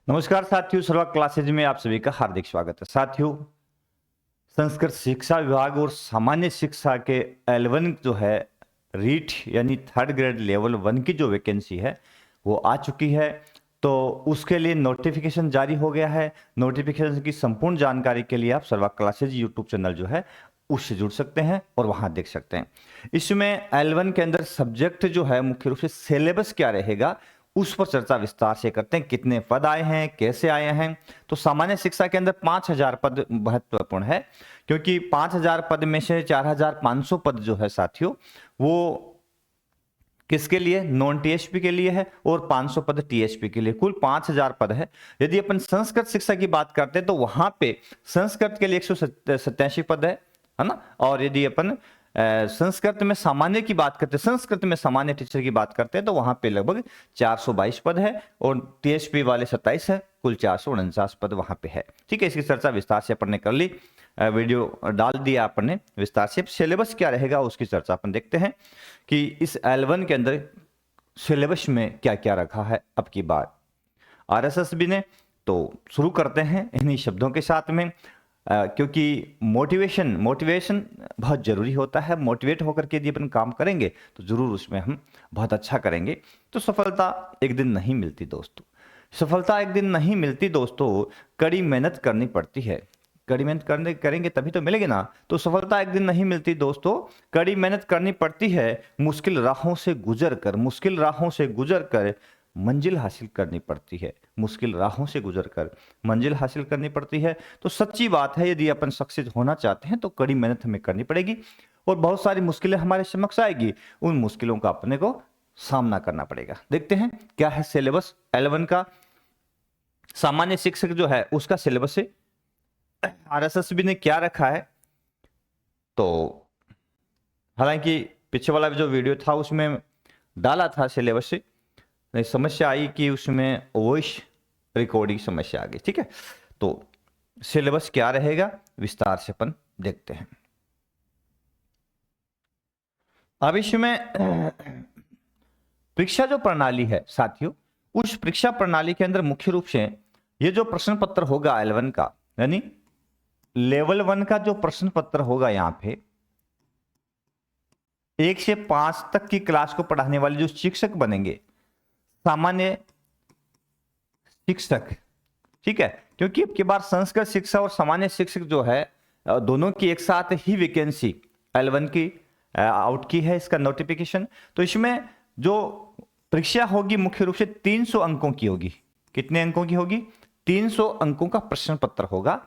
नमस्कार साथियों, सर्वा क्लासेज में आप सभी का हार्दिक स्वागत है। साथियों, संस्कृत शिक्षा विभाग और सामान्य शिक्षा के L1 जो है रीट यानी थर्ड ग्रेड लेवल 1 की जो वैकेंसी है वो आ चुकी है। तो उसके लिए नोटिफिकेशन जारी हो गया है। नोटिफिकेशन की संपूर्ण जानकारी के लिए आप सर्वा क्लासेज यूट्यूब चैनल जो है उससे जुड़ सकते हैं और वहां देख सकते हैं। इसमें L1 के अंदर सब्जेक्ट जो है मुख्य रूप से सिलेबस क्या रहेगा उस पर चर्चा विस्तार से करते हैं। कितने पद आए हैं, कैसे आए हैं। तो सामान्य शिक्षा के अंदर 5000 पद महत्वपूर्ण है, क्योंकि 5000 पद में से 4500 पद जो है साथियों वो किसके लिए, नॉन टीएचपी के लिए है, और 500 पद टीएचपी के लिए। कुल 5000 पद है। यदि अपन संस्कृत शिक्षा की बात करते हैं तो वहां पे संस्कृत के लिए 187 पद है ना। और यदि अपन संस्कृत में सामान्य की बात करते हैं, संस्कृत में सामान्य टीचर की बात करते हैं तो वहां पे लगभग 422 पद है, और टीएचपी वाले 27 है। कुल 449 पद वहां पे है। ठीक है, इसकी चर्चा विस्तार से अपन ने कर ली, वीडियो डाल दिया अपन ने विस्तार से। सिलेबस क्या रहेगा उसकी चर्चा अपन देखते हैं कि इस L1 के अंदर सिलेबस में क्या क्या रखा है अब की बार आरएसएस ने। तो शुरू करते हैं इन्हीं शब्दों के साथ में, क्योंकि मोटिवेशन बहुत जरूरी होता है। मोटिवेट होकर के यदि अपन काम करेंगे तो जरूर उसमें हम बहुत अच्छा करेंगे। तो सफलता एक दिन नहीं मिलती दोस्तों, सफलता एक दिन नहीं मिलती दोस्तों, कड़ी मेहनत करनी पड़ती है। कड़ी मेहनत करेंगे तभी तो मिलेगी ना। तो सफलता एक दिन नहीं मिलती दोस्तों, कड़ी मेहनत करनी पड़ती है। मुश्किल राहों से गुजर कर मंजिल हासिल करनी पड़ती है। मुश्किल राहों से गुजरकर मंजिल हासिल करनी पड़ती है। तो सच्ची बात है, यदि अपन सक्सेस होना चाहते हैं तो कड़ी मेहनत हमें करनी पड़ेगी, और बहुत सारी मुश्किलें हमारे समक्ष आएगी। उन मुश्किलों का अपने को सामना करना पड़ेगा। देखते हैं क्या है सिलेबस L1 का। सामान्य शिक्षक जो है उसका सिलेबस है, आरएसएस ने क्या रखा है। तो हालांकि पीछे वाला जो वीडियो था उसमें डाला था सिलेबस से, समस्या आई कि उसमें वॉइस रिकॉर्डिंग समस्या आ गई। ठीक है, तो सिलेबस क्या रहेगा विस्तार से अपन देखते हैं। अब इसमें परीक्षा जो प्रणाली है साथियों, उस परीक्षा प्रणाली के अंदर मुख्य रूप से ये जो प्रश्न पत्र होगा L1 का, यानी लेवल 1 का जो प्रश्न पत्र होगा, यहां पे 1 से 5 तक की क्लास को पढ़ाने वाले जो शिक्षक बनेंगे, सामान्य शिक्षक, ठीक है, क्योंकि अब की बार संस्कृत शिक्षा और सामान्य शिक्षक जो है दोनों की एक साथ ही वैकेंसी L1 की आउट की है, इसका नोटिफिकेशन। तो इसमें जो परीक्षा होगी मुख्य रूप से 300 अंकों की होगी। कितने अंकों की होगी? 300 अंकों का प्रश्न पत्र होगा।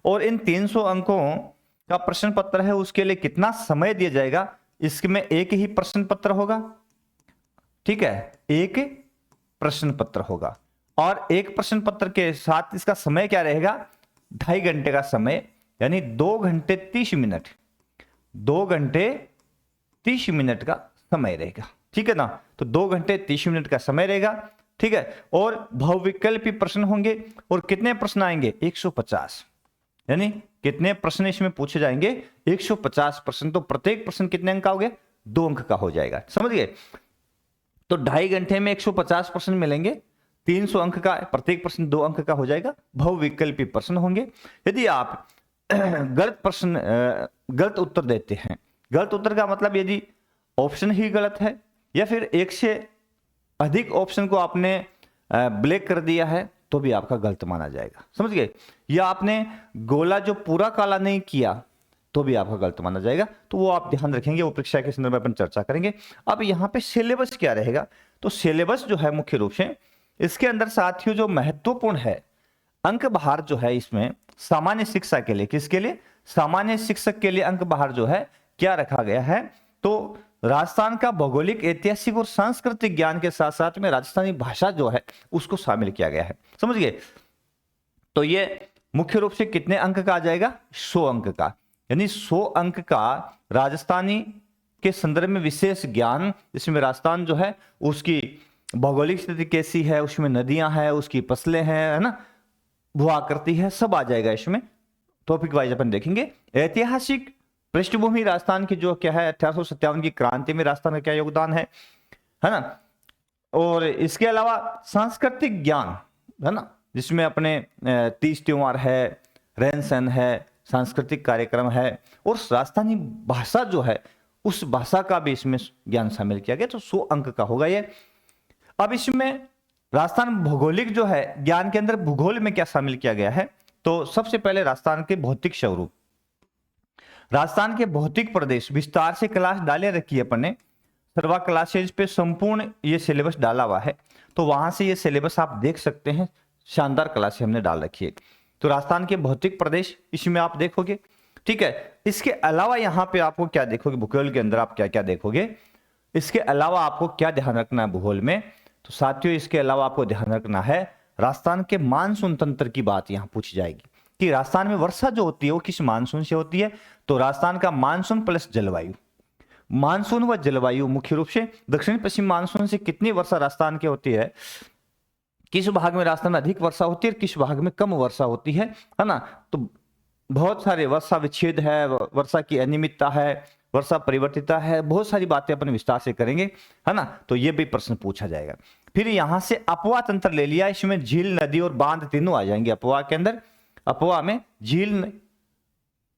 और इन 300 अंकों का प्रश्न पत्र है, उसके लिए कितना समय दिया जाएगा? इसमें एक ही प्रश्न पत्र होगा। ठीक है, एक प्रश्न पत्र होगा, और एक प्रश्न पत्र के साथ इसका समय क्या रहेगा? 2.5 घंटे का समय, यानी 2 घंटे 30 मिनट, 2 घंटे 30 मिनट का समय रहेगा। ठीक है ना, तो 2 घंटे 30 मिनट का समय रहेगा। ठीक है, और बहुविकल्पी प्रश्न होंगे, और कितने प्रश्न आएंगे? 150, यानी कितने प्रश्न इसमें पूछे जाएंगे? 150 प्रश्न। तो प्रत्येक प्रश्न कितने अंक का हो गया? 2 अंक का हो जाएगा। समझ गए? तो 2.5 घंटे में 150 प्रश्न मिलेंगे, 300 अंक का, प्रत्येक प्रश्न 2 अंक का हो जाएगा। बहुविकल्पी प्रश्न होंगे। यदि आप गलत उत्तर देते हैं, गलत उत्तर का मतलब यदि ऑप्शन ही गलत है, या फिर एक से अधिक ऑप्शन को आपने ब्लैक कर दिया है, तो भी आपका गलत माना जाएगा। समझ गए? या आपने गोला जो पूरा काला नहीं किया, तो भी आपका गलत माना जाएगा। तो वो आप ध्यान रखेंगे, वो परीक्षा के संदर्भ में अपन चर्चा करेंगे। अब यहाँ पे सिलेबस क्या रहेगा? तो सिलेबस जो है मुख्य रूप से इसके अंदर साथियों जो महत्वपूर्ण है, अंक बाहर जो है इसमें सामान्य शिक्षा के लिए, किसके लिए? सामान्य शिक्षक के लिए अंक बाहर जो है क्या रखा गया है? तो राजस्थान का भौगोलिक, ऐतिहासिक और सांस्कृतिक ज्ञान के साथ साथ में राजस्थानी भाषा जो है उसको शामिल किया गया है। समझ गए? तो ये मुख्य रूप से कितने अंक का आ जाएगा? 100 अंक का, यानी 100 अंक का राजस्थानी के संदर्भ में विशेष ज्ञान, जिसमें राजस्थान जो है उसकी भौगोलिक स्थिति कैसी है, उसमें नदियां हैं, उसकी फसलें हैं, है ना, भू आकृति है, सब आ जाएगा इसमें। टॉपिक वाइज अपन देखेंगे। ऐतिहासिक पृष्ठभूमि राजस्थान की जो क्या है, 1857 की क्रांति में राजस्थान का क्या योगदान है ना। और इसके अलावा सांस्कृतिक ज्ञान, है ना, जिसमें अपने तीज त्योहार है, रहन सहन है, सांस्कृतिक कार्यक्रम है और राजस्थानी भाषा जो है उस भाषा का भी इसमें ज्ञान शामिल किया गया। तो 100 अंक का होगा ये। अब इसमें राजस्थान भौगोलिक जो है ज्ञान के अंदर भूगोल में क्या शामिल किया गया है, तो सबसे पहले राजस्थान के भौतिक स्वरूप, राजस्थान के भौतिक प्रदेश विस्तार से क्लास डाले रखी है अपन ने, सर्वा क्लासेज पे संपूर्ण ये सिलेबस डाला हुआ है, तो वहां से ये सिलेबस आप देख सकते हैं, शानदार क्लास हमने डाल रखी है। तो राजस्थान के भौतिक प्रदेश इसमें आप देखोगे, ठीक है। इसके अलावा यहाँ पे आपको क्या देखोगे, भूगोल के अंदर आप क्या क्या देखोगे, इसके अलावा आपको क्या ध्यान रखना है भूगोल में, तो साथियों इसके अलावा आपको ध्यान रखना है राजस्थान के मानसून तंत्र की बात यहाँ पूछी जाएगी कि राजस्थान में वर्षा जो होती है वो किस मानसून से होती है। तो राजस्थान का मानसून प्लस जलवायु, मानसून व जलवायु मुख्य रूप से दक्षिण पश्चिम मानसून से कितनी वर्षा राजस्थान की होती है, किस भाग में राजस्थान में अधिक वर्षा होती है और किस भाग में कम वर्षा होती है ना। तो बहुत सारे वर्षा विच्छेद है, वर्षा की अनियमितता है, वर्षा परिवर्तिता है, बहुत सारी बातें अपन विस्तार से करेंगे, है ना। तो ये भी प्रश्न पूछा जाएगा। फिर यहां से अपवा तंत्र ले लिया, इसमें झील, नदी और बांध तीनों आ जाएंगे। अपवा के अंदर, अपवा में झील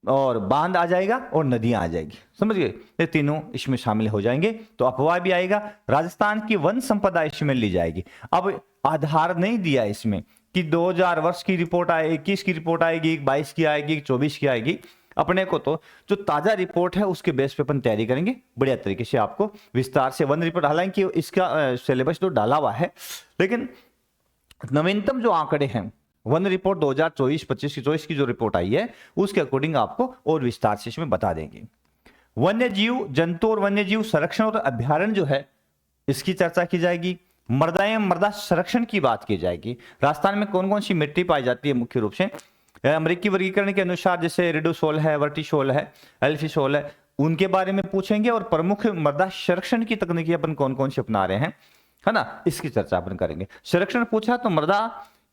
और बांध आ जाएगा और नदियां आ जाएगी, समझ गए, ये तीनों इसमें शामिल हो जाएंगे। तो अपवा भी आएगा। राजस्थान की वन संपदा इसमें ली जाएगी। अब आधार नहीं दिया इसमें कि 2000 वर्ष की रिपोर्ट आएगी, 21 की रिपोर्ट आएगी, 22 की आएगी, 24 की आएगी। अपने को तो जो ताजा रिपोर्ट है उसके बेस पे अपन तैयारी करेंगे बढ़िया तरीके से, आपको विस्तार से वन रिपोर्ट, हालांकि इसका सिलेबस तो डाला हुआ है, लेकिन नवीनतम जो आंकड़े हैं वन रिपोर्ट 2024-25 की 24 की जो रिपोर्ट आई है उसके अकॉर्डिंग आपको और विस्तार से इसमें बता देंगे। वन्य जीव जंतु और वन्य जीव संरक्षण और अभ्यारण्य जो है इसकी चर्चा की जाएगी। मृदा एवं मृदा संरक्षण की बात की जाएगी। राजस्थान में कौन कौन सी मिट्टी पाई जाती है मुख्य रूप से, अमेरिकी वर्गीकरण के अनुसार जैसे रेडोसोल है, वर्टिसोल है, एल्फिसोल है, उनके बारे में पूछेंगे। और प्रमुख मृदा संरक्षण की तकनीकी अपन कौन कौन सी अपना रहे हैं, है ना, इसकी चर्चा अपन करेंगे। संरक्षण पूछा तो मृदा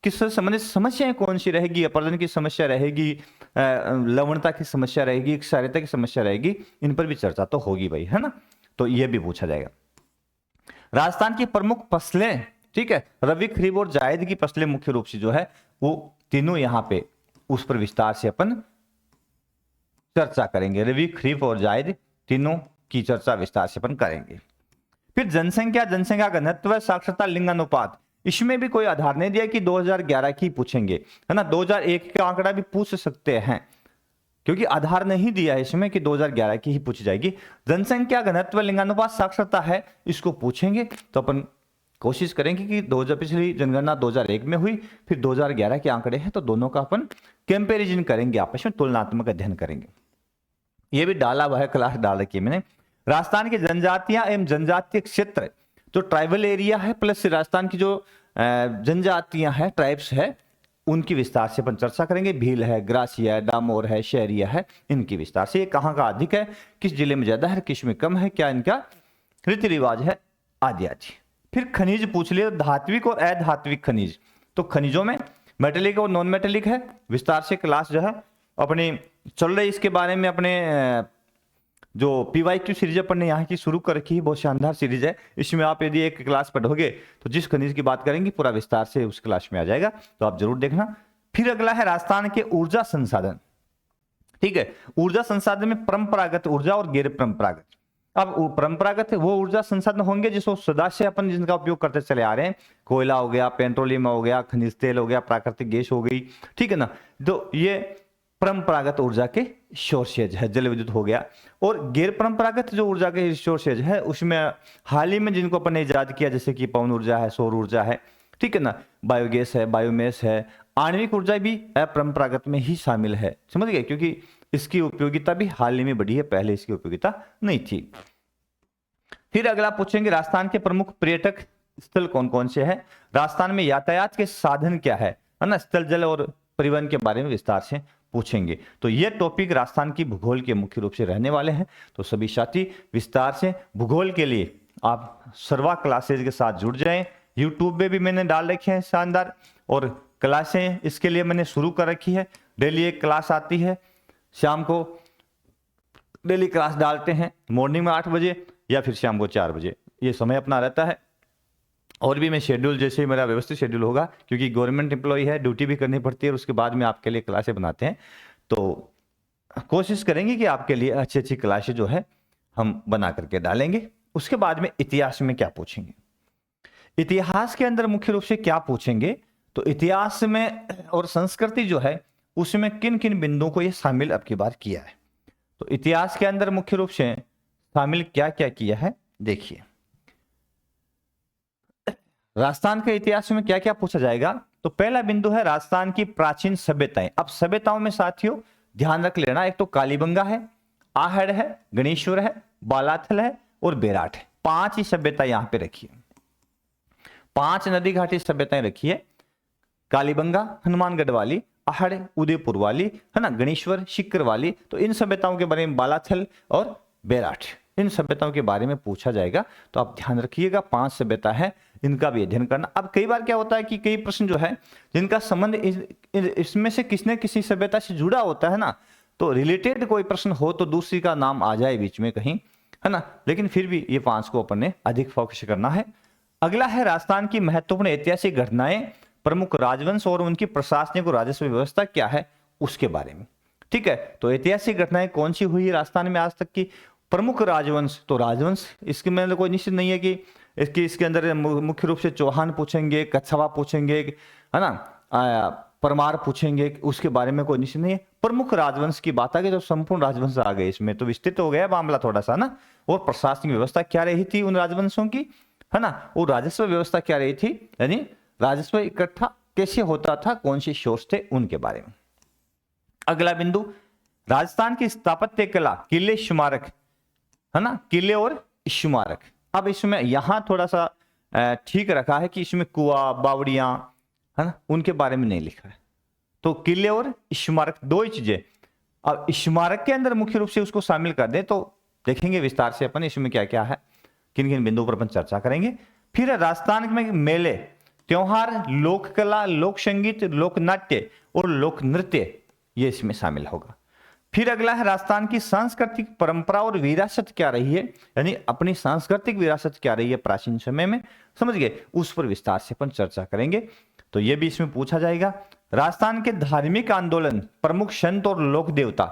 किससे संबंधित समस्याएं कौन सी रहेगी, अपरदन की समस्या रहेगी, लवणता की समस्या रहेगी, क्षारीयता की समस्या रहेगी, इन पर भी चर्चा तो होगी भाई, है ना। तो ये भी पूछा जाएगा। राजस्थान की प्रमुख फसलें, ठीक है, रबी, खरीफ और जायद की फसलें मुख्य रूप से जो है वो तीनों यहाँ पे उस पर विस्तार से अपन चर्चा करेंगे। रबी, खरीफ और जायद तीनों की चर्चा विस्तार से अपन करेंगे। फिर जनसंख्या, जनसंख्या घनत्व, साक्षरता, लिंगानुपात, इसमें भी कोई आधार नहीं दिया कि 2011 की पूछेंगे, है ना। 2001 का आंकड़ा भी पूछ सकते हैं क्योंकि आधार नहीं दिया है इसमें कि 2011 की ही पूछी जाएगी। जनसंख्या घनत्व, लिंगानुपात, साक्षरता है, इसको पूछेंगे तो अपन कोशिश करेंगे कि 2000 पिछली जनगणना 2001 में हुई, फिर 2011 के आंकड़े हैं, तो दोनों का अपन कंपैरिजन करेंगे, आपस में तुलनात्मक अध्ययन करेंगे। ये भी डाला हुआ है, क्लास डाल रखी है मैंने। राजस्थान की जनजातियां एवं जनजातीय क्षेत्र, जो ट्राइबल एरिया है प्लस राजस्थान की जो जनजातियां हैं, ट्राइब्स है, उनकी विस्तार से अपन चर्चा करेंगे। भील है, ग्रासिया है, डामोर है, शहरिया है, इनकी विस्तार से, ये कहाँ का अधिक है, किस जिले में ज्यादा है, किस में कम है, क्या इनका रीति रिवाज है, आदि आदि। फिर खनिज पूछ लिया, धात्विक और अधात्विक खनिज, तो खनिजों में मेटेलिक और नॉन मेटेलिक है, विस्तार से क्लास जो है अपनी चल रही, इसके बारे में अपने जो PYQ सीरीज अपन ने यहाँ की शुरू कर रखी है, बहुत शानदार सीरीज है। इसमें आप यदि एक क्लास पढ़ोगे तो जिस खनिज की बात करेंगे पूरा विस्तार से उस क्लास में आ जाएगा, तो आप जरूर देखना। फिर अगला है राजस्थान के ऊर्जा संसाधन, ठीक है। ऊर्जा संसाधन में परंपरागत ऊर्जा और गैर परंपरागत। अब परंपरागत वो ऊर्जा संसाधन होंगे जिसको सदा से अपन जिनका उपयोग करते चले आ रहे हैं, कोयला हो गया, पेट्रोलियम हो गया, खनिज तेल हो गया, प्राकृतिक गैस हो गई, ठीक है ना। तो ये परंपरागत ऊर्जा के सोर्सेज है, जल विद्युत हो गया। और गैर परंपरागत जो ऊर्जा के सोर्सेज है उसमें हाल ही में जिनको अपन ने इजाद किया, जैसे कि पवन ऊर्जा है, सौर ऊर्जा है, ठीक है ना, बायोगैस है, बायोमेस है, आणविक ऊर्जा भी अपरंपरागत में ही शामिल है, समझ गए, क्योंकि इसकी उपयोगिता भी हाल ही में बढ़ी है, पहले इसकी उपयोगिता नहीं थी। फिर अगला पूछेंगे राजस्थान के प्रमुख पर्यटक स्थल कौन कौन से हैं, राजस्थान में यातायात के साधन क्या है ना, स्थल, जल और परिवहन के बारे में विस्तार से पूछेंगे। तो ये टॉपिक राजस्थान की भूगोल के मुख्य रूप से रहने वाले हैं। तो सभी साथी विस्तार से भूगोल के लिए आप सर्वा क्लासेज के साथ जुड़ जाएं। यूट्यूब पे भी मैंने डाल रखे हैं शानदार, और क्लासें इसके लिए मैंने शुरू कर रखी है। डेली एक क्लास आती है, शाम को डेली क्लास डालते हैं, मॉर्निंग में 8 बजे या फिर शाम को 4 बजे, ये समय अपना रहता है। और भी मैं शेड्यूल जैसे ही मेरा व्यवस्थित शेड्यूल होगा, क्योंकि गवर्नमेंट एम्प्लॉय है, ड्यूटी भी करनी पड़ती है, और उसके बाद में आपके लिए क्लासें बनाते हैं, तो कोशिश करेंगे कि आपके लिए अच्छी अच्छी क्लासें जो है हम बना करके डालेंगे। उसके बाद में इतिहास में क्या पूछेंगे, इतिहास के अंदर मुख्य रूप से क्या पूछेंगे, तो इतिहास में और संस्कृति जो है उसमें किन किन बिंदुओं को ये शामिल अब की बार किया है। तो इतिहास के अंदर मुख्य रूप से शामिल क्या क्या किया है, देखिए राजस्थान के इतिहास में क्या क्या पूछा जाएगा। तो पहला बिंदु है राजस्थान की प्राचीन सभ्यताएं। अब सभ्यताओं में साथियों ध्यान रख लेना, एक तो कालीबंगा है, आहड़ है, गणेश्वर है, बालाथल है और बेराट है। 5 ही सभ्यता यहां पे रखी है, 5 नदी घाटी सभ्यताएं रखी है। कालीबंगा हनुमानगढ़ वाली, आहड़ उदयपुर वाली, है ना, गणेश्वर शिकर वाली। तो इन सभ्यताओं के बारे में बालाथल और बेराट, इन सभ्यताओं के बारे में पूछा जाएगा। तो आप ध्यान रखिएगा 5 सभ्यता है, इनका भी अध्ययन करना। अब कई बार क्या होता है कि कई प्रश्न जो है जिनका संबंध इसमें से किसी न किसी सभ्यता से जुड़ा होता है ना, तो रिलेटेड कोई प्रश्न हो तो दूसरी का नाम आ जाए बीच में कहीं, है ना, लेकिन फिर भी ये 5 को अपन ने अधिक फोकस करना है। अगला है राजस्थान की महत्वपूर्ण ऐतिहासिक घटनाएं, प्रमुख राजवंश और उनकी प्रशासनिक और राजस्व व्यवस्था क्या है उसके बारे में। ठीक है, तो ऐतिहासिक घटनाएं कौन सी हुई राजस्थान में आज तक की। प्रमुख राजवंश, तो राजवंश इसके में कोई निश्चित नहीं है कि इसके अंदर मुख्य रूप से चौहान पूछेंगे, कच्छावा पूछेंगे, है ना, परमार पूछेंगे, उसके बारे में कोई निश्चित नहीं है। प्रमुख राजवंश की बात आ गई तो संपूर्ण राजवंश आ गए, इसमें तो विस्तृत हो गया मामला थोड़ा सा ना। और प्रशासनिक व्यवस्था क्या रही थी उन राजवंशों की, है ना, और राजस्व व्यवस्था क्या रही थी, यानी राजस्व इकट्ठा कैसे होता था, कौन से सोर्स थे, उनके बारे में। अगला बिंदु राजस्थान की स्थापत्य कला, किले स्मारक, है ना, किले और स्मारक। अब इसमें यहां थोड़ा सा ठीक रखा है कि इसमें कुआ बावड़ियां, है ना, उनके बारे में नहीं लिखा है। तो किले और स्मारक 2 ही चीजें। अब स्मारक के अंदर मुख्य रूप से उसको शामिल कर दें तो देखेंगे विस्तार से अपन इसमें क्या क्या है, किन किन बिंदुओं पर अपन चर्चा करेंगे। फिर राजस्थान में मेले, त्योहार, लोक कला, लोक संगीत, लोक नाट्य और लोक नृत्य, ये इसमें शामिल होगा। फिर अगला है राजस्थान की सांस्कृतिक परंपरा और विरासत क्या रही है, यानी अपनी सांस्कृतिक विरासत क्या रही है प्राचीन समय में, समझ गए, उस पर विस्तार से अपन चर्चा करेंगे। तो ये भी इसमें पूछा जाएगा। राजस्थान के धार्मिक आंदोलन, प्रमुख संत और लोक देवता,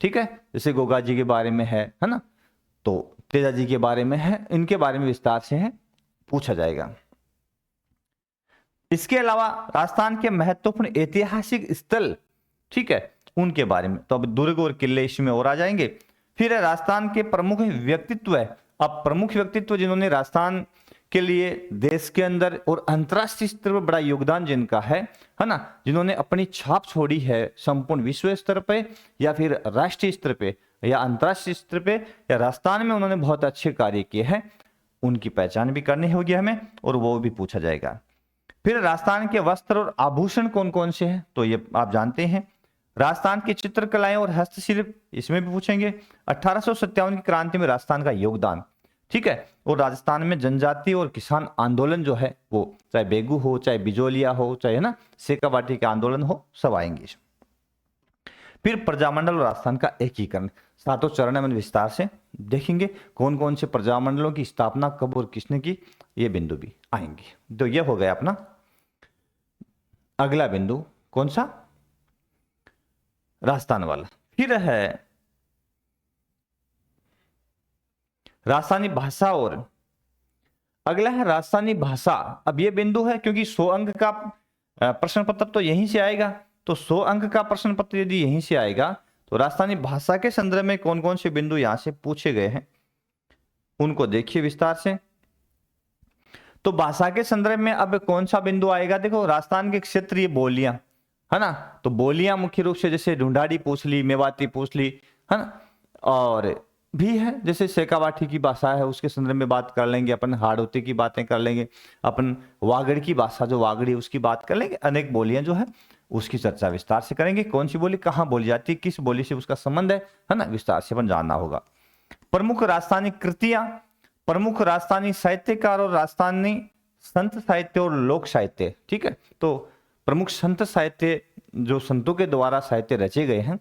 ठीक है, जैसे गोगा जी के बारे में है ना, तो तेजा जी के बारे में है, इनके बारे में विस्तार से है पूछा जाएगा। इसके अलावा राजस्थान के महत्वपूर्ण ऐतिहासिक स्थल, ठीक है, उनके बारे में, तो अब दुर्ग और किले इसमें और आ जाएंगे। फिर है राजस्थान के प्रमुख व्यक्तित्व है। अब प्रमुख व्यक्तित्व जिन्होंने राजस्थान के लिए देश के अंदर और अंतरराष्ट्रीय स्तर पर बड़ा योगदान जिनका है ना, जिन्होंने अपनी छाप छोड़ी है संपूर्ण विश्व स्तर पे या फिर राष्ट्रीय स्तर पे या अंतरराष्ट्रीय स्तर पे या राजस्थान में उन्होंने बहुत अच्छे कार्य किए हैं, उनकी पहचान भी करनी होगी हमें और वो भी पूछा जाएगा। फिर राजस्थान के वस्त्र और आभूषण कौन कौन से हैं, तो ये आप जानते हैं। राजस्थान की चित्रकलाएं और हस्तशिल्प, इसमें भी पूछेंगे। 1857 की क्रांति में राजस्थान का योगदान, ठीक है, और राजस्थान में जनजाति और किसान आंदोलन जो है वो, चाहे बेगू हो, चाहे बिजोलिया हो, चाहे, है ना, सेकावाटी के आंदोलन हो, सब आएंगे। फिर प्रजामंडल और राजस्थान का एकीकरण, 7 चरण में विस्तार से देखेंगे कौन कौन से प्रजामंडलों की स्थापना कब और किसने की, ये बिंदु भी आएंगे। तो ये हो गया अपना अगला बिंदु, कौन सा, राजस्थान वाला। फिर है राजस्थानी भाषा, और अगला है राजस्थानी भाषा। अब ये बिंदु है क्योंकि 100 अंक का प्रश्न पत्र तो यहीं से आएगा, तो 100 अंक का प्रश्न पत्र यदि यहीं से आएगा तो राजस्थानी भाषा के संदर्भ में कौन कौन से बिंदु यहां से पूछे गए हैं उनको देखिए विस्तार से। तो भाषा के संदर्भ में अब कौन सा बिंदु आएगा, देखो राजस्थान के क्षेत्रीय बोलियां, है ना, तो बोलियां मुख्य रूप से जैसे ढूंढाड़ी पूछ ली, मेवाती पूछ ली, है ना, और भी है जैसे सेकावाटी की भाषा है उसके संदर्भ में बात कर लेंगे अपन, हाड़ौती की बातें कर लेंगे अपन, वागड़ की भाषा जो वागड़ी उसकी बात कर लेंगे, अनेक बोलियां जो है उसकी चर्चा विस्तार से करेंगे। कौन सी बोली कहाँ बोली जाती है, किस बोली से उसका संबंध है ना, विस्तार से अपन जानना होगा। प्रमुख राजस्थानी कृतियां, प्रमुख राजस्थानी साहित्यकार और राजस्थानी संत साहित्य और लोक साहित्य, ठीक है, तो प्रमुख संत साहित्य जो संतों के द्वारा साहित्य रचे गए हैं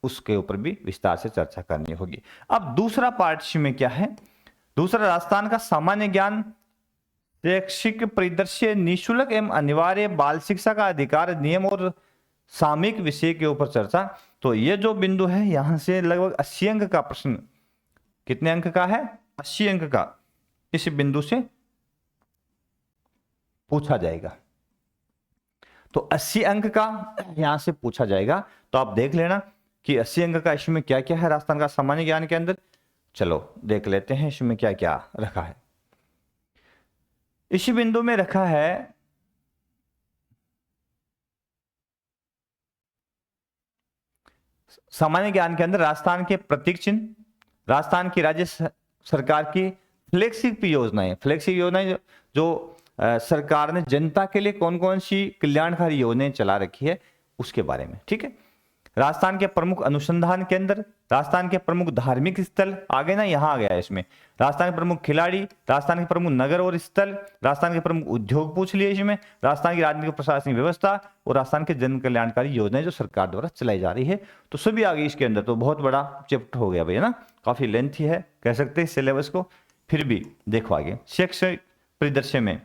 उसके ऊपर भी विस्तार से चर्चा करनी होगी। अब दूसरा पार्ट में क्या है, दूसरा राजस्थान का सामान्य ज्ञान, शैक्षिक परिदृश्य, निःशुल्क एवं अनिवार्य बाल शिक्षा का अधिकार, नियम और सामयिक विषय के ऊपर चर्चा। तो ये जो बिंदु है यहां से लगभग 80 अंक का प्रश्न, कितने अंक का है? 80 अंक का इस बिंदु से पूछा जाएगा। तो 80 अंक का यहां से पूछा जाएगा। तो आप देख लेना कि 80 अंक का इसमें क्या क्या है राजस्थान का सामान्य ज्ञान के अंदर। चलो देख लेते हैं इसमें क्या क्या रखा है। इसी बिंदु में रखा है सामान्य ज्ञान के अंदर राजस्थान के प्रतीक चिन्ह, राजस्थान की राज्य सरकार की फ्लैगशिप योजनाएं, फ्लैगशिप योजनाएं जो सरकार ने जनता के लिए कौन कौन सी कल्याणकारी योजनाएं चला रखी है उसके बारे में। ठीक है, राजस्थान के प्रमुख अनुसंधान केंद्र, राजस्थान के प्रमुख धार्मिक स्थल, आगे ना यहाँ आ गया है इसमें, राजस्थान के प्रमुख खिलाड़ी, राजस्थान के प्रमुख नगर और स्थल, राजस्थान के प्रमुख उद्योग पूछ लिए इसमें, राजस्थान की राजनीतिक प्रशासनिक व्यवस्था और राजस्थान के जन कल्याणकारी योजनाएं जो सरकार द्वारा चलाई जा रही है। तो सभी आ गई इसके अंदर। तो बहुत बड़ा चैप्टर हो गया भैया ना, काफी लेंथी है कह सकते हैं सिलेबस को, फिर भी देखो आगे शैक्षिक परिदृश्य में।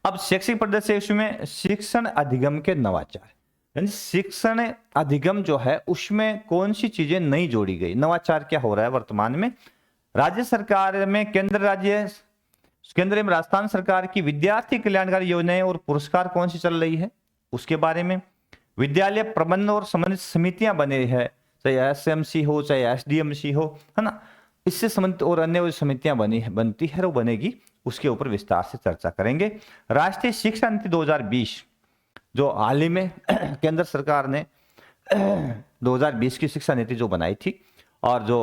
अब शैक्षिक परिदृश्य में शिक्षण अधिगम के नवाचार, यानी शिक्षण अधिगम जो है उसमें कौन सी चीजें नई जोड़ी गई, नवाचार क्या हो रहा है वर्तमान में राज्य सरकार में, केंद्र एवं राजस्थान सरकार की विद्यार्थी कल्याणकारी योजनाएं और पुरस्कार कौन सी चल रही है उसके बारे में। विद्यालय प्रबंध और संबंधित समितियां बनी है, चाहे एसएमसी हो चाहे एसडीएमसी हो, है ना, इससे संबंधित और अन्य समितियां बनती है और बनेगी, उसके ऊपर विस्तार से चर्चा करेंगे। राष्ट्रीय शिक्षा नीति 2020 जो हाल ही में केंद्र सरकार ने 2020 की शिक्षा नीति जो बनाई थी और जो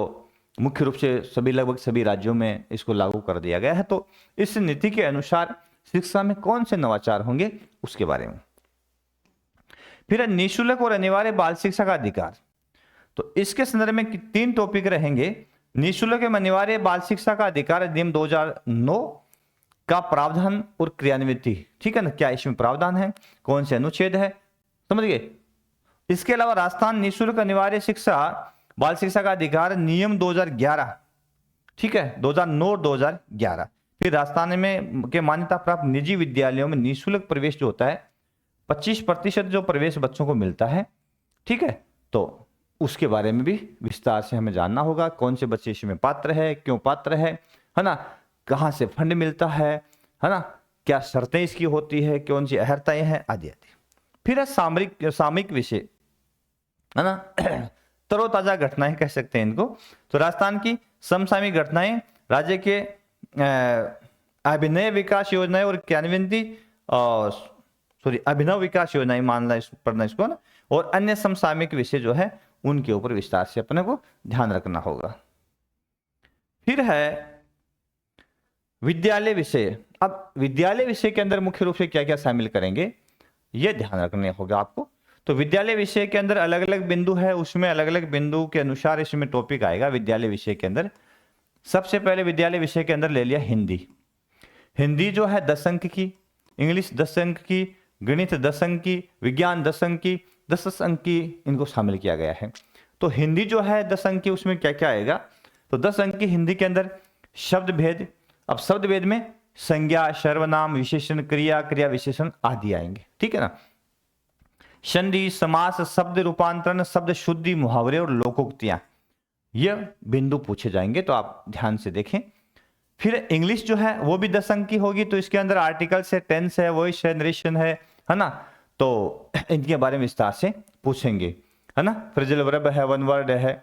मुख्य रूप से लगभग सभी राज्यों में इसको लागू कर दिया गया है। तो इस नीति के अनुसार शिक्षा में कौन से नवाचार होंगे उसके बारे में। फिर निःशुल्क और अनिवार्य बाल शिक्षा का अधिकार, तो इसके संदर्भ में 3 टॉपिक रहेंगे। निःशुल्क एवं अनिवार्य बाल शिक्षा का अधिकार अधिनियम 2009 का प्रावधान और क्रियान्विति, ठीक है ना, क्या इसमें प्रावधान है, कौन से अनुच्छेद है, समझ गए। इसके अलावा राजस्थान निःशुल्क अनिवार्य शिक्षा बाल शिक्षा का अधिकार नियम 2011, ठीक है, 2009 2011। फिर राजस्थान में के मान्यता प्राप्त निजी विद्यालयों में निःशुल्क प्रवेश जो होता है 25% जो प्रवेश बच्चों को मिलता है, ठीक है, तो उसके बारे में भी विस्तार से हमें जानना होगा, कौन से बच्चे इसमें पात्र है, क्यों पात्र है ना, कहां से फंड मिलता है ना, क्या शर्तें इसकी होती है, कौन सी अहर्ताएं हैं आदि आदि। फिर है सामयिक विषय, है ना, तरोताजा घटनाएं कह सकते हैं इनको। तो राजस्थान की समसामयिक घटनाएं, राज्य के अभिनय विकास योजनाएं और क्रियान्विति, अभिनव विकास योजनाएं मानना पढ़ना इसको ना, और अन्य समसामयिक विषय जो है उनके ऊपर विस्तार से अपने को ध्यान रखना होगा। फिर है विद्यालय विषय। अब विद्यालय विषय के अंदर मुख्य रूप से क्या क्या शामिल करेंगे यह ध्यान रखने होगा आपको। तो विद्यालय विषय के अंदर अलग अलग बिंदु है, उसमें अलग अलग बिंदु के अनुसार इसमें टॉपिक आएगा। विद्यालय विषय के अंदर सबसे पहले विद्यालय विषय के अंदर ले लिया हिंदी। हिंदी जो है 10 अंक की, इंग्लिश 10 अंक की, गणित 10 अंक की, विज्ञान 10 अंक की, 10 अंक की इनको शामिल किया गया है। तो हिंदी जो है 10 अंक की, उसमें क्या क्या आएगा, तो 10 अंक की हिंदी के अंदर शब्द भेद। अब शब्द भेद में संज्ञा, सर्वनाम, विशेषण, क्रिया, क्रिया विशेषण आदि आएंगे, ठीक है ना। संधि, समास, शब्द रूपांतरण, शब्द शुद्धि, मुहावरे और लोकोक्तियां, ये बिंदु पूछे जाएंगे, तो आप ध्यान से देखें। फिर इंग्लिश जो है वो भी 10 अंक की होगी, तो इसके अंदर आर्टिकल्स है, टेंस है, वॉइस है, नरेशन है ना, तो इनके बारे में विस्तार से पूछेंगे, है ना। फ्रेजल वर्ब है, वन वर्ड है,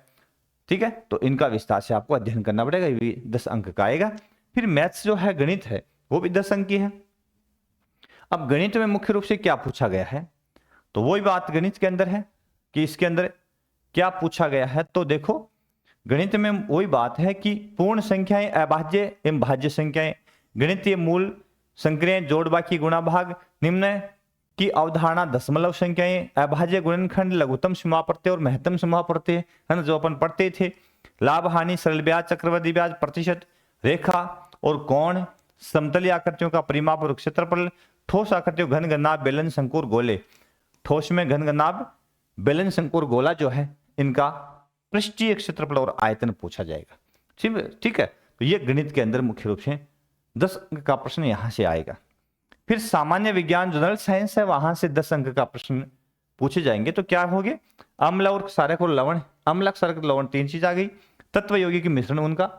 ठीक है, तो इनका विस्तार से आपको अध्ययन करना पड़ेगा, ये भी 10 अंक का आएगा। फिर मैथ्स जो है, गणित है, वो भी 10 अंक की है। अब गणित में मुख्य रूप से क्या पूछा गया है, तो वही बात गणित के अंदर है कि इसके अंदर क्या पूछा गया है। तो देखो गणित में वही बात है कि पूर्ण संख्याएं, अभाज्य एवं भाज्य संख्याएं, गणितीय मूल, संक्रियाएं, जोड़ बाकी, गुणा भाग, निम्न की अवधारणा, दशमलव संख्याएं, अभाज्य, गुणनखंड, लघुत्तम सीमा प्रत्यय और महत्तम सीमा प्रत्यय, है ना, जो अपन पढ़ते थे, लाभ हानि, सरल ब्याज, चक्रवृद्धि ब्याज, प्रतिशत, रेखा और कोण, समतलीय आकृतियों का परिमाप और क्षेत्रफल, ठोस आकृतियों, घन घनाभ, बेलन, शंकु और गोले। ठोस में घन घनाभ, बेलन, शंकु और गोला जो है इनका पृष्ठीय क्षेत्रफल और आयतन पूछा जाएगा, ठीक है। तो ये गणित के अंदर मुख्य रूप से 10 अंक का प्रश्न यहां से आएगा। फिर सामान्य विज्ञान जनरल साइंस है, वहां से 10 अंक का प्रश्न पूछे जाएंगे। तो क्या हो गए, अम्ल और क्षारक और लवण, अम्ल क्षारक लवण 3 चीज आ गई। तत्व यौगिक मिश्रण उनका,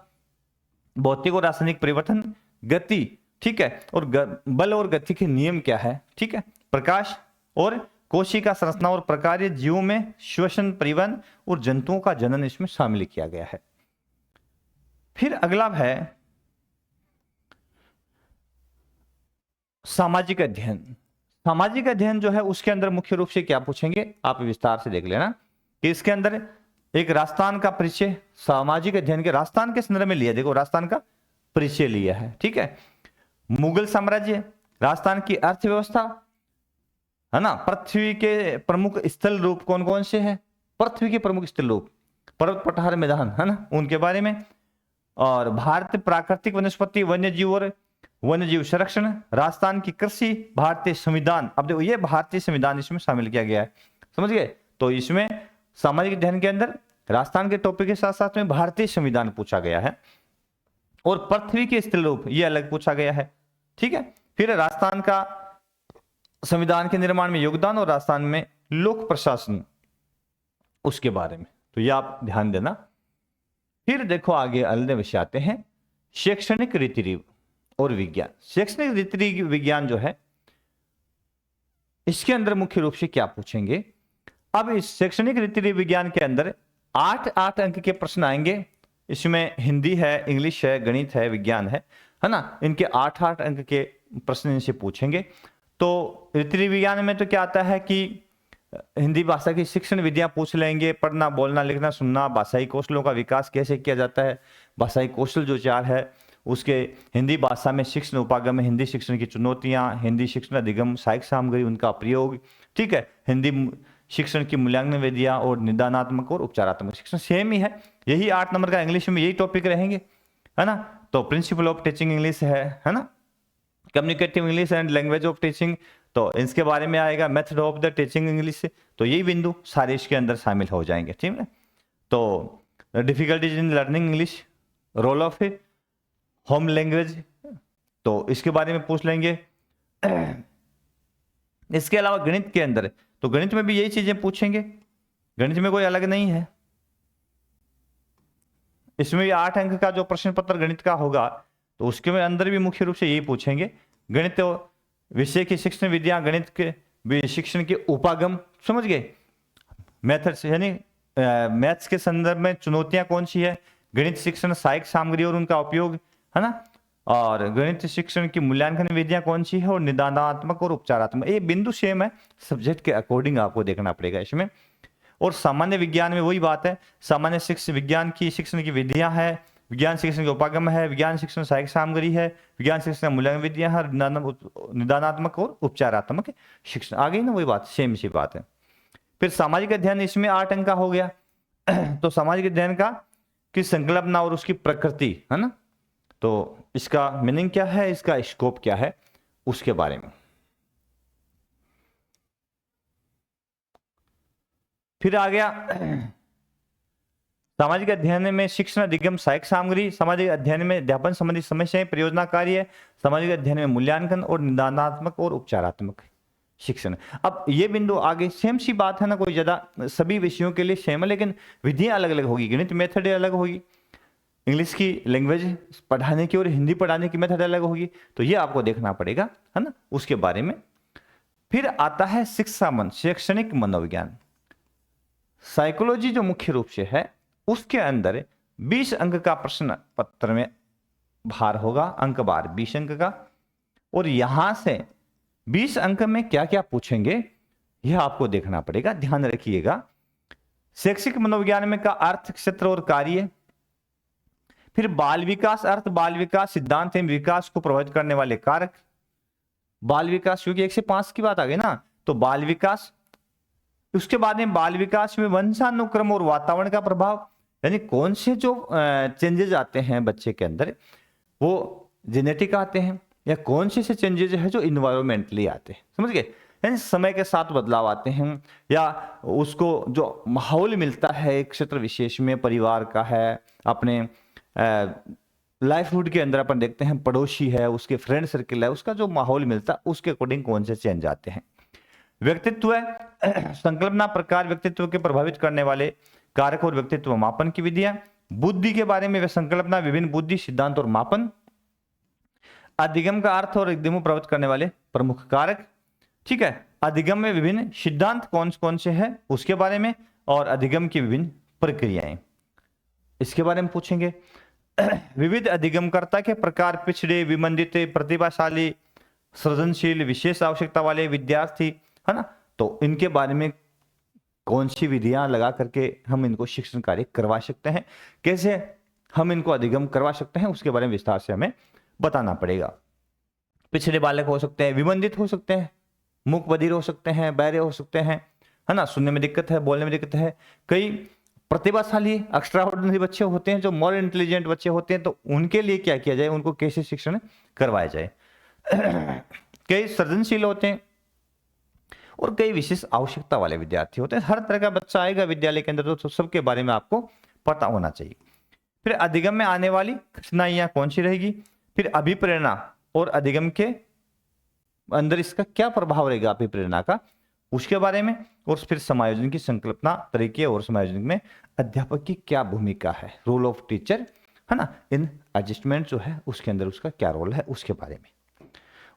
भौतिक और रासायनिक परिवर्तन, गति, ठीक है, और बल और गति के नियम क्या है, ठीक है, प्रकाश और कोशिका संरचना और प्रकार्य, जीवों में श्वसन, परिवहन और जंतुओं का जनन इसमें शामिल किया गया है। फिर अगला है सामाजिक अध्ययन। सामाजिक अध्ययन जो है उसके अंदर मुख्य रूप से क्या पूछेंगे, आप विस्तार से देख लेना कि इसके अंदर एक राजस्थान का परिचय, सामाजिक अध्ययन के राजस्थान के संदर्भ में लिया, देखो राजस्थान का परिचय लिया है, ठीक है, मुगल साम्राज्य, राजस्थान की अर्थव्यवस्था, है ना, पृथ्वी के प्रमुख स्थल रूप कौन कौन से हैं, पृथ्वी के प्रमुख स्थल रूप, पर्वत पठार मैदान, है ना, उनके बारे में, और भारत प्राकृतिक वनस्पति, वन्य जीव और वन्य जीव संरक्षण, राजस्थान की कृषि, भारतीय संविधान। अब देखो ये भारतीय संविधान इसमें शामिल किया गया है, समझ गए। तो इसमें सामाजिक अध्ययन के अंदर राजस्थान के टॉपिक के साथ साथ में भारतीय संविधान पूछा गया है, और पृथ्वी के स्थल रूप ये अलग पूछा गया है, ठीक है। फिर राजस्थान का संविधान के निर्माण में योगदान और राजस्थान में लोक प्रशासन, उसके बारे में, तो ये आप ध्यान देना। फिर देखो आगे अगले विषय आते हैं शैक्षणिक रीति और विज्ञान। शैक्षणिक रीति विज्ञान जो है इसके अंदर मुख्य रूप से क्या पूछेंगे। अब इस शैक्षणिक रीति विज्ञान के अंदर 8 अंक के प्रश्न आएंगे। इसमें हिंदी है, इंग्लिश है, गणित है, विज्ञान है ना, इनके 8 अंक के प्रश्न इनसे पूछेंगे। तो रीति विज्ञान में तो क्या आता है कि हिंदी भाषा की शिक्षण विधियां पूछ लेंगे, पढ़ना, बोलना, लिखना, सुनना, भाषाई कौशलों का विकास कैसे किया जाता है, भाषाई कौशल जो 4 है उसके, हिंदी भाषा में शिक्षण उपागम, हिंदी शिक्षण की चुनौतियां, हिंदी शिक्षण अधिगम, सहायक सामग्री उनका प्रयोग, ठीक है, हिंदी शिक्षण की मूल्यांकन विधियां और निदानात्मक और उपचारात्मक शिक्षण सेम ही है। यही 8 नंबर का इंग्लिश में यही टॉपिक रहेंगे, है ना। तो प्रिंसिपल ऑफ टीचिंग इंग्लिश है ना, communicative English and language of teaching, तो इसके बारे में आएगा, method of the teaching English, तो यही बिंदु सारे इसके अंदर शामिल हो जाएंगे, ठीक है। तो difficulties in learning English, role of home language, तो इसके बारे में पूछ लेंगे। इसके अलावा गणित के अंदर, तो गणित में भी यही चीजें पूछेंगे, गणित में कोई अलग नहीं है। इसमें भी 8 अंक का जो प्रश्न पत्र गणित का होगा, तो उसके में अंदर भी मुख्य रूप से यही पूछेंगे, गणित विषय की शिक्षण विधियां, गणित के शिक्षण के उपागम, समझ गए, मेथड्स यानी मैथ्स के संदर्भ में चुनौतियां कौन सी है, गणित शिक्षण, सहायक सामग्री और उनका उपयोग, है ना, और गणित शिक्षण की मूल्यांकन विधियां कौन सी है, और निदानात्मक और उपचारात्मक, ये बिंदु सेम है, सब्जेक्ट के अकॉर्डिंग आपको देखना पड़ेगा इसमें। और सामान्य विज्ञान में वही बात है, सामान्य शिक्षण विज्ञान की शिक्षण की विधियां है, विज्ञान शिक्षण के उपागम है, विज्ञान शिक्षण सहायक सामग्री है, विज्ञान शिक्षण मूल्यांकन विधियां है, निदानात्मक और उपचारात्मक शिक्षण, आ गई ना वही बात, सेम सी बात है। फिर सामाजिक अध्ययन, इसमें 8 अंक का हो गया। तो सामाजिक अध्ययन का की संकल्पना और उसकी प्रकृति, है ना, तो इसका मीनिंग क्या है, इसका स्कोप क्या है, उसके बारे में। फिर आ गया सामाजिक अध्ययन में शिक्षण अधिगम, सहायक सामग्री, सामाजिक अध्ययन में अध्यापन संबंधी समस्याएं, परियोजना कार्य, सामाजिक अध्ययन में मूल्यांकन और निदानात्मक और उपचारात्मक शिक्षण। अब ये बिंदु आगे सेम सी बात है ना, कोई ज्यादा सभी विषयों के लिए सेम है, लेकिन विधियां अलग अलग होगी, गणित मेथड अलग होगी, इंग्लिश की लैंग्वेज पढ़ाने की और हिंदी पढ़ाने की मेथड अलग होगी, तो ये आपको देखना पड़ेगा, है ना, उसके बारे में। फिर आता है शिक्षा मन, शैक्षणिक मनोविज्ञान, साइकोलॉजी जो मुख्य रूप से है, उसके अंदर 20 अंक का प्रश्न पत्र में भार होगा, अंक भार 20 अंक का, और यहां से 20 अंक में क्या क्या पूछेंगे यह आपको देखना पड़ेगा, ध्यान रखिएगा। शैक्षिक मनोविज्ञान में का अर्थ, क्षेत्र और कार्य, फिर बाल विकास, अर्थ, बाल विकास सिद्धांत एवं विकास को प्रभावित करने वाले कारक, बाल विकास क्योंकि 1 से 5 की बात आ गई ना, तो बाल विकास, उसके बाद में बाल विकास में वंशानुक्रम और वातावरण का प्रभाव, यानी कौन से जो चेंजेस आते हैं बच्चे के अंदर वो जेनेटिक आते हैं, या कौन से चेंजेस है जो इन्वायरमेंटली आते हैं, समझ गए, यानी समय के साथ बदलाव आते हैं, या उसको जो माहौल मिलता है एक क्षेत्र विशेष में, परिवार का है, अपने लाइफहुड के अंदर अपन देखते हैं पड़ोसी है, उसके फ्रेंड सर्किल है, उसका जो माहौल मिलता है उसके अकॉर्डिंग कौन से चेंज आते हैं। व्यक्तित्व है संकल्पना प्रकार व्यक्तित्व के प्रभावित करने वाले कारक और व्यक्तित्व मापन की विधियां। बुद्धि के बारे में संकल्पना विभिन्न बुद्धि सिद्धांत और मापन। अधिगम का अर्थ और अधिगम प्रभावित करने वाले प्रमुख कारक। ठीक है, अधिगम में विभिन्न सिद्धांत कौन कौन से हैं उसके बारे में, और अधिगम की विभिन्न प्रक्रियाएं इसके बारे में पूछेंगे। विविध अधिगमकर्ता के प्रकार, पिछड़े, विमंदित, प्रतिभाशाली, सृजनशील, विशेष आवश्यकता वाले विद्यार्थी, है ना, तो इनके बारे में कौन सी विधियां लगा करके हम इनको शिक्षण कार्य करवा सकते हैं, कैसे हम इनको अधिगम करवा सकते हैं, उसके बारे में विस्तार से हमें बताना पड़ेगा। पिछड़े बालक हो सकते हैं, विमंदित हो सकते हैं, मूक बधिर हो सकते हैं, बहरे हो सकते हैं, है ना, सुनने में दिक्कत है, बोलने में दिक्कत है। कई प्रतिभाशाली एक्स्ट्राऑर्डिनरी बच्चे होते हैं, जो मोर इंटेलिजेंट बच्चे होते हैं, तो उनके लिए क्या किया जाए, उनको कैसे शिक्षण करवाया जाए। कई सृजनशील होते हैं और कई विशेष आवश्यकता वाले विद्यार्थी होते हैं। हर तरह का बच्चा आएगा विद्यालय के अंदर, तो सबके बारे में आपको पता होना चाहिए। फिर अधिगम में आने वाली कठिनाइयां कौन सी रहेगी, फिर अभिप्रेरणा और अधिगम के अंदर इसका क्या प्रभाव रहेगा अभिप्रेरणा का, उसके बारे में, और फिर समायोजन की संकल्पना, तरीके और समायोजन में अध्यापक की क्या भूमिका है, रोल ऑफ टीचर, है ना, इन एडजस्टमेंट जो है उसके अंदर उसका क्या रोल है उसके बारे में।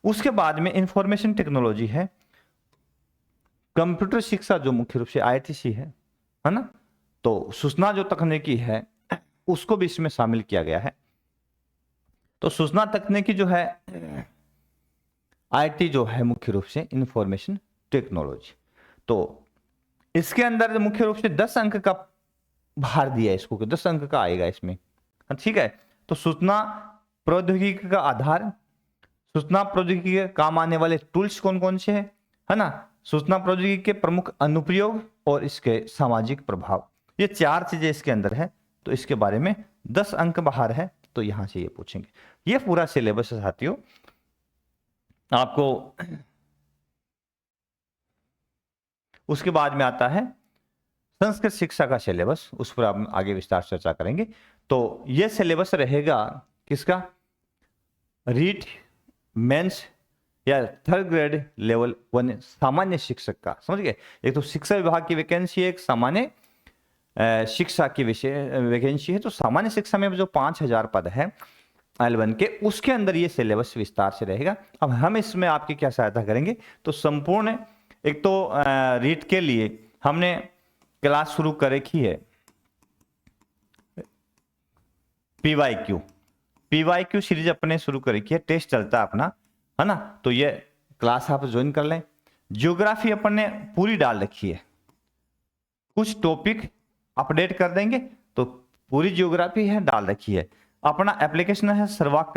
उसके बाद में इंफॉर्मेशन टेक्नोलॉजी है, कंप्यूटर शिक्षा जो मुख्य रूप से ITC है ना, तो सूचना जो तकनीकी है उसको भी इसमें शामिल किया गया है। तो सूचना तकनीकी जो है IT जो है मुख्य रूप से इंफॉर्मेशन टेक्नोलॉजी, तो इसके अंदर मुख्य रूप से 10 अंक का भार दिया है इसको, 10 अंक का आएगा इसमें, ठीक है। तो सूचना प्रौद्योगिकी का आधार, सूचना प्रौद्योगिकी के काम आने वाले टूल्स कौन कौन से हैं, है ना, सूचना प्रौद्योगिकी के प्रमुख अनुप्रयोग और इसके सामाजिक प्रभाव, ये 4 चीजें इसके अंदर है। तो इसके बारे में 10 अंक बाहर है, तो यहां से ये पूछेंगे। ये पूरा सिलेबस है साथियों आपको। उसके बाद में आता है संस्कृत शिक्षा का सिलेबस, उस पर आप आगे विस्तार से चर्चा करेंगे। तो ये सिलेबस रहेगा किसका, रीट मेंस या 3rd ग्रेड लेवल 1 सामान्य शिक्षक का, समझ गए। एक तो शिक्षा विभाग की वैकेंसी है, एक सामान्य शिक्षा की विषय वैकेंसी है। तो सामान्य शिक्षा में जो 5000 पद है L1 के, उसके अंदर ये सिलेबस विस्तार से रहेगा। अब हम इसमें आपकी क्या सहायता करेंगे, तो संपूर्ण एक तो रीट के लिए हमने क्लास शुरू कर रखी है PYQ सीरीज अपने शुरू कर रखी है, टेस्ट चलता है अपना, है ना, तो ये क्लास आप ज्वाइन कर लें। ज्योग्राफी अपन ने पूरी डाल रखी है, कुछ टॉपिक अपडेट कर देंगे, तो पूरी ज्योग्राफी है डाल रखी है। अपना एप्लीकेशन है सर्वाक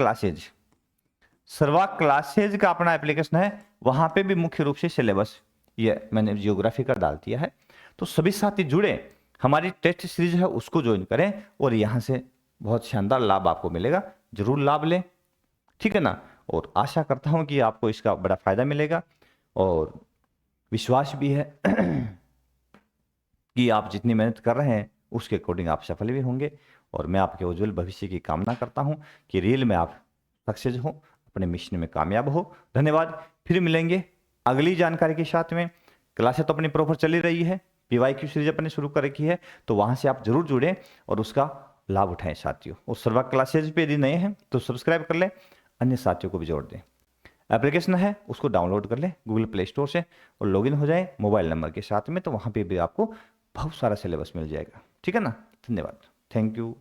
क्लासेज का अपना एप्लीकेशन है, वहां पे भी मुख्य रूप से सिलेबस ये मैंने ज्योग्राफी का डाल दिया है। तो सभी साथी जुड़े, हमारी टेस्ट सीरीज है उसको ज्वाइन करें, और यहां से बहुत शानदार लाभ आपको मिलेगा, जरूर लाभ लें, ठीक है ना। और आशा करता हूं कि आपको इसका बड़ा फायदा मिलेगा, और विश्वास भी है कि आप जितनी मेहनत कर रहे हैं उसके अकॉर्डिंग आप सफल भी होंगे। और मैं आपके उज्जवल भविष्य की कामना करता हूं कि रियल में आप सक्सेस हो, अपने मिशन में कामयाब हो। धन्यवाद, फिर मिलेंगे अगली जानकारी के साथ में। क्लासेस तो अपनी प्रॉपर चली रही है, PYQ सीरीज अपने शुरू कर रखी है, तो वहां से आप जरूर जुड़ें और उसका लाभ उठाएं साथियों। और सर्वाक क्लासेज पे यदि नए हैं तो सब्सक्राइब कर लें, अन्य साथियों को भी जोड़ दें। एप्लीकेशन है उसको डाउनलोड कर लें गूगल प्ले स्टोर से, और लॉगिन हो जाए मोबाइल नंबर के साथ में, तो वहां पे भी आपको बहुत सारा सिलेबस मिल जाएगा, ठीक है ना। धन्यवाद, थैंक यू।